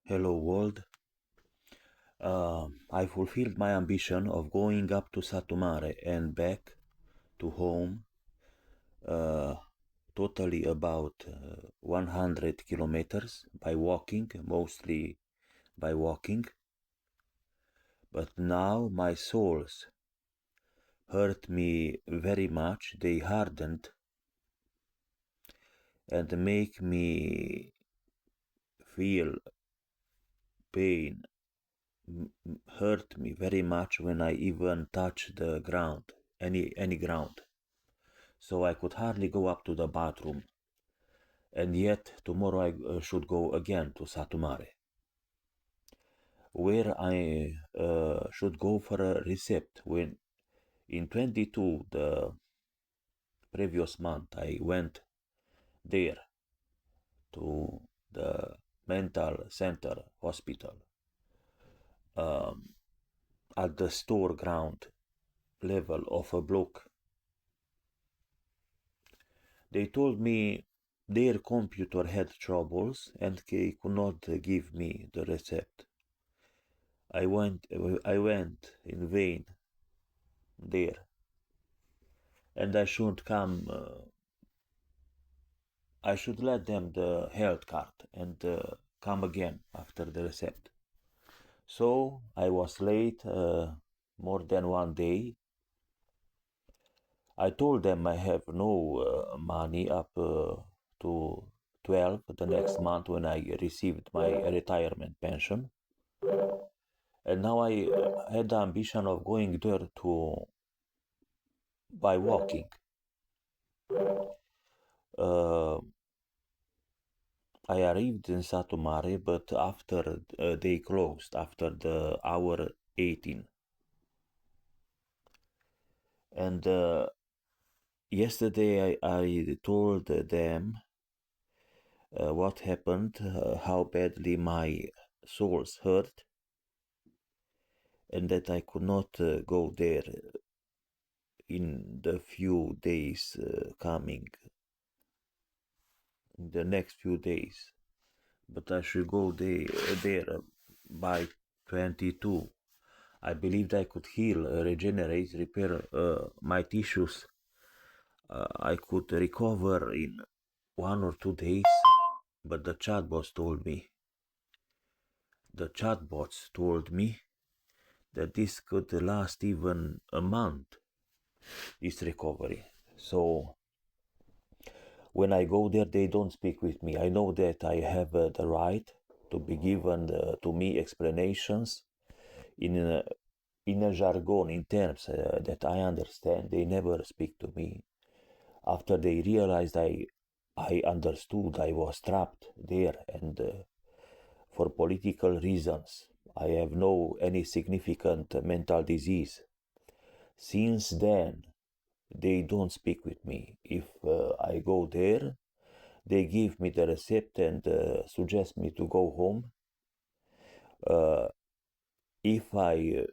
Hello world. I fulfilled my ambition of going up to Satumare and back to home, uh, totally about 100 kilometers by walking, mostly by walking. But now my souls hurt me very much. They hardened and make me feel pain, hurt me very much when I even touch the ground, any ground. So I could hardly go up to the bathroom. And yet tomorrow I should go again to Satumare, where I should go for a receipt. When in 22, the previous month, I went there to the mental center hospital, um, at the store ground level of a block. They told me their computer had troubles and they could not give me the receipt. I went in vain there, and I should let them the health card and come again after the receipt. So I was late more than one day. I told them I have no money up to 12 the next month when I received my retirement pension. And now I had the ambition of going there to by walking. Uh, I arrived in Satumare, but after they closed, after the hour 18. And yesterday I told them what happened, how badly my souls hurt, and that I could not go there in the few days coming, in the next few days. But I should go there by 22. I believed I could heal, regenerate, repair my tissues. I could recover in 1 or 2 days, but the chatbots told me that this could last even a month, this recovery. So when I go there, they don't speak with me. I know that I have the right to be given to me explanations in a jargon, in terms that I understand. They never speak to me. After they realized I understood I was trapped there, and for political reasons, I have no any significant mental disease. Since then, they don't speak with me. If I go there, they give me the receipt and suggest me to go home. Uh, if I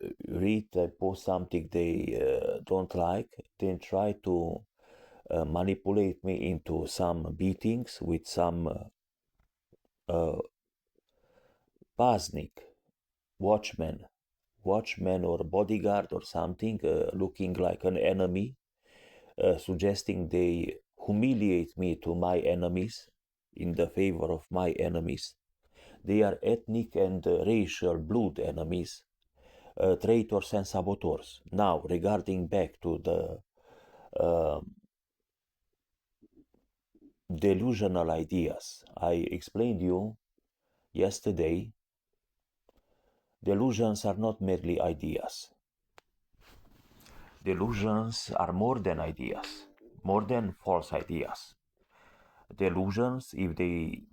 post something they don't like, then try to manipulate me into some beatings with some pasnik, watchman or bodyguard or something, looking like an enemy, suggesting they humiliate me to my enemies in the favor of my enemies. They are ethnic and racial blood enemies, traitors and saboteurs. Now, regarding back to the delusional ideas, I explained you yesterday, delusions are not merely ideas. Delusions are more than ideas, more than false ideas. Delusions, if they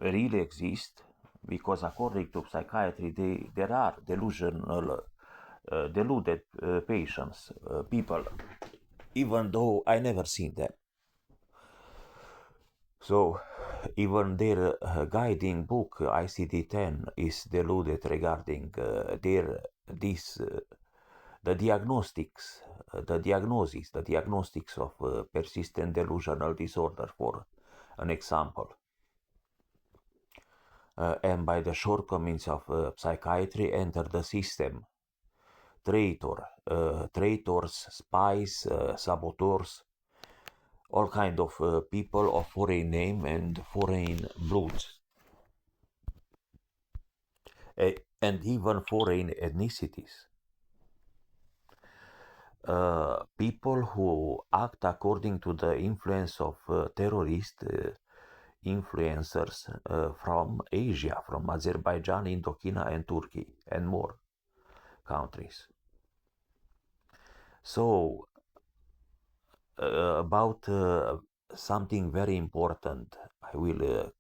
really exist, because according to psychiatry, there are deluded patients, people, even though I never seen them. So even their guiding book ICD-10 is deluded regarding the diagnostics, the diagnostics of persistent delusional disorder, for an example. and by the shortcomings of psychiatry enter the system. Traitors, spies, saboteurs, all kind of people of foreign name and foreign blood, and even foreign ethnicities. People who act according to the influence of terrorist influencers from Asia, from Azerbaijan, Indochina, and Turkey, and more countries. So, about something very important, I will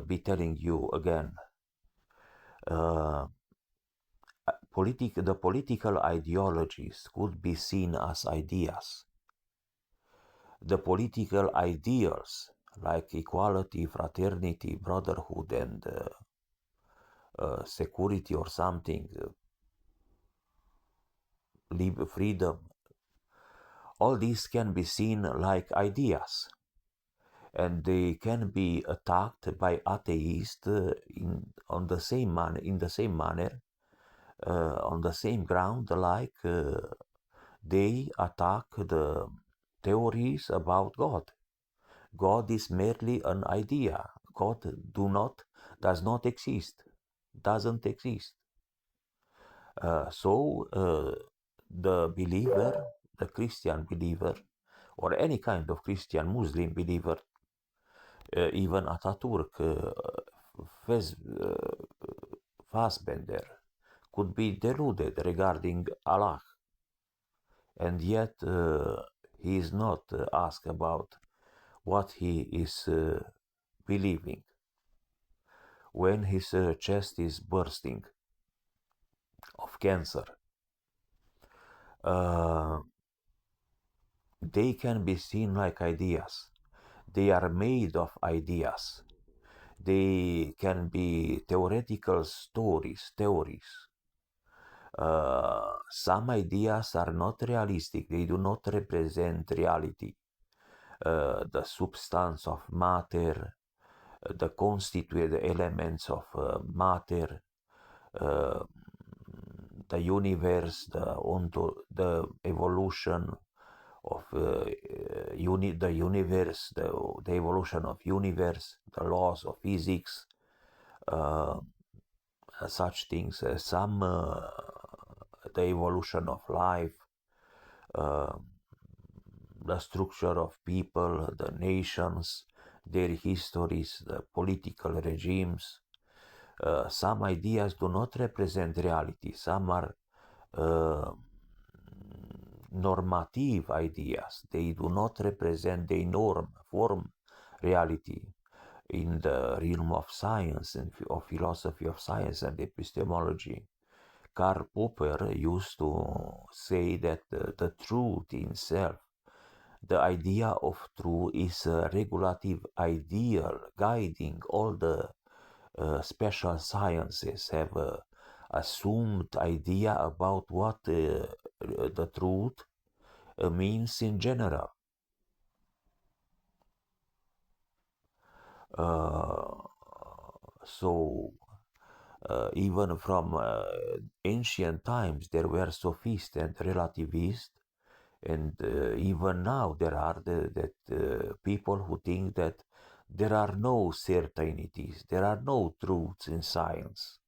be telling you again. Uh, the political ideologies could be seen as ideas. The political ideals like equality, fraternity, brotherhood, and security or something, freedom, all these can be seen like ideas, and they can be attacked by atheists in the same manner, on the same ground, like they attack the theories about God. God is merely an idea. God does not exist, doesn't exist. So the believer, the Christian believer, or any kind of Christian Muslim believer, even Ataturk, Fassbender, could be deluded regarding Allah, and yet he is not asked about what he is believing when his chest is bursting of cancer. They can be seen like ideas. They are made of ideas. They can be theoretical theories. Some ideas are not realistic. They do not represent reality. The substance of matter, the constituent elements of matter, the universe, the evolution of the universe, the evolution of universe, the laws of physics, such things, the evolution of life, the structure of people, the nations, their histories, the political regimes. Some ideas do not represent reality. Some are normative ideas. They do not represent the form reality in the realm of science and of philosophy of science and epistemology. Karl Popper used to say that the truth in self, the idea of truth, is a regulative ideal guiding all the special sciences. Have assumed idea about what the truth means in general. So even from ancient times there were sophists and relativists, and even now there are people who think that there are no certainties, there are no truths in science.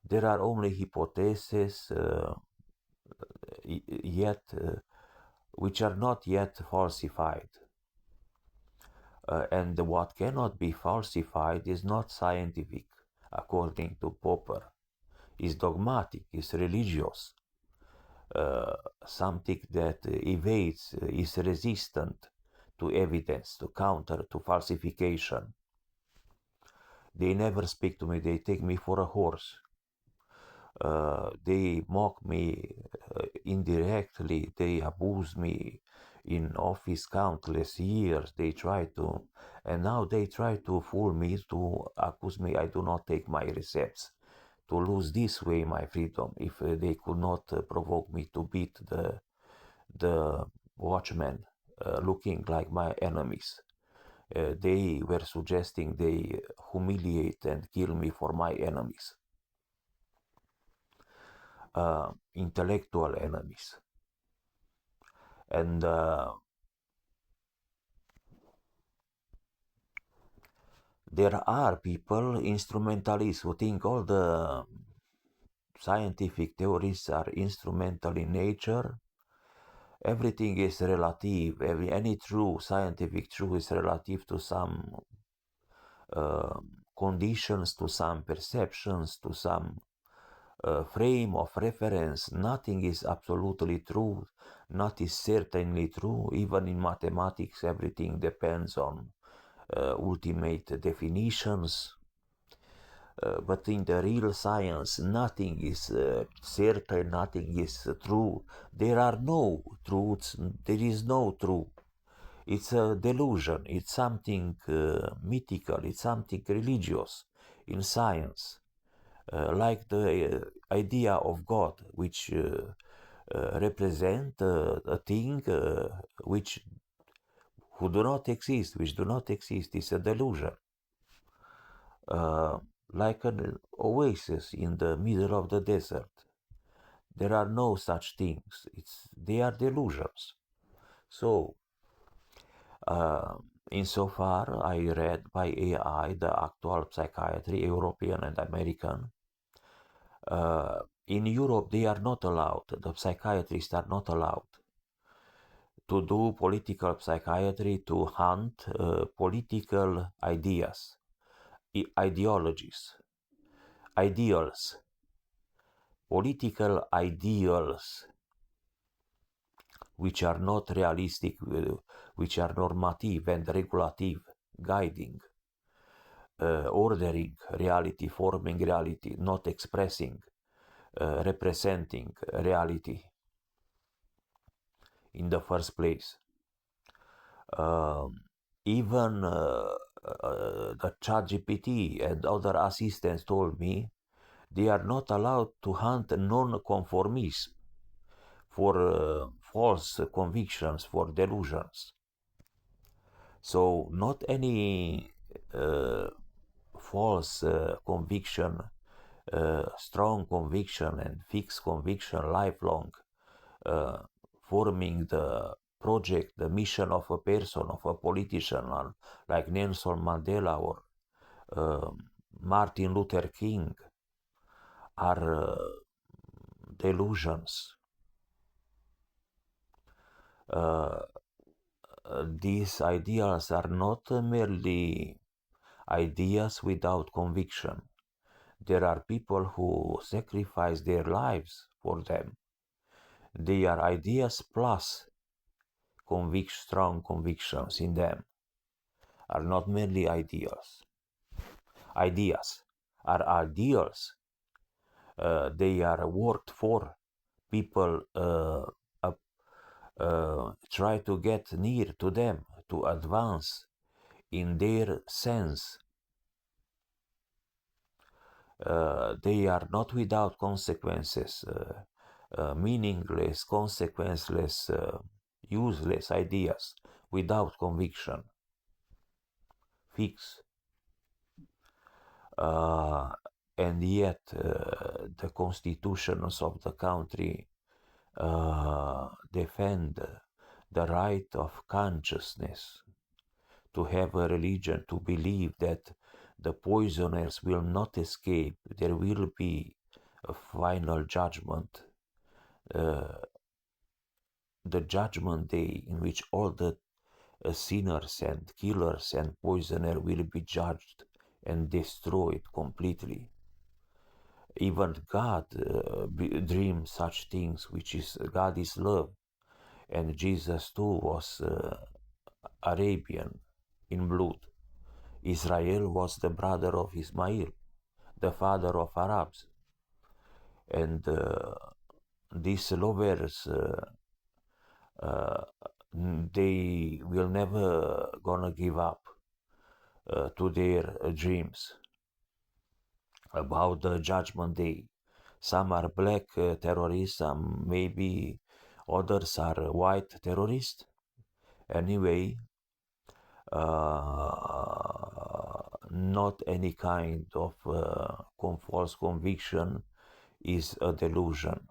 There are only hypotheses which are not yet falsified. And what cannot be falsified is not scientific, according to Popper. Is dogmatic, is religious, something that evades, is resistant to evidence, to counter, to falsification. They never speak to me, they take me for a horse. They mock me indirectly, they abuse me in office countless years. They try to, and now they try to fool me, to accuse me I do not take my recepts, to lose this way my freedom, if they could not provoke me to beat the watchmen looking like my enemies. They were suggesting they humiliate and kill me for my enemies, intellectual enemies. And there are people, instrumentalists, who think all the scientific theories are instrumental in nature. Everything is relative. Any true scientific truth is relative to some conditions, to some perceptions, to some frame of reference. Nothing is absolutely true. Nothing is certainly true. Even in mathematics, everything depends on ultimate definitions. But in the real science, nothing is certain, nothing is true. There are no truths, there is no truth. It's a delusion, it's something mythical, it's something religious in science. Like the idea of God, which represent a thing which who do not exist, which do not exist, is a delusion. Like an oasis in the middle of the desert. There are no such things. They are delusions. So, insofar I read by AI the actual psychiatry, European and American. In Europe, they are not allowed. The psychiatrists are not allowed to do political psychiatry to hunt political ideas, ideologies, ideals, political ideals which are not realistic, which are normative and regulative, guiding, ordering reality, forming reality, not expressing, representing reality in the first place. Even the ChatGPT and other assistants told me they are not allowed to hunt non-conformism for false convictions, for delusions. So not any false conviction, strong conviction and fixed conviction, lifelong, forming the project, the mission of a person, of a politician, like Nelson Mandela or Martin Luther King, are delusions. These ideas are not merely ideas without conviction. There are people who sacrifice their lives for them. They are ideas plus strong convictions in them, are not merely ideas. Ideas are ideals. They are worked for. People try to get near to them, to advance in their sense. They are not without consequences, meaningless, consequenceless, useless ideas without conviction. Fix. And yet the constitutions of the country defend the right of consciousness to have a religion, to believe that the poisoners will not escape. There will be a final judgment, the judgment day in which all the sinners and killers and poisoners will be judged and destroyed completely. Even God dreams such things, which is God is love, and Jesus too was Arabian in blood. Israel was the brother of Ismail, the father of Arabs, and these lovers they will never gonna give up to their dreams about the judgment day. Some are black terrorists, some maybe others are white terrorists. Anyway, not any kind of false conviction is a delusion.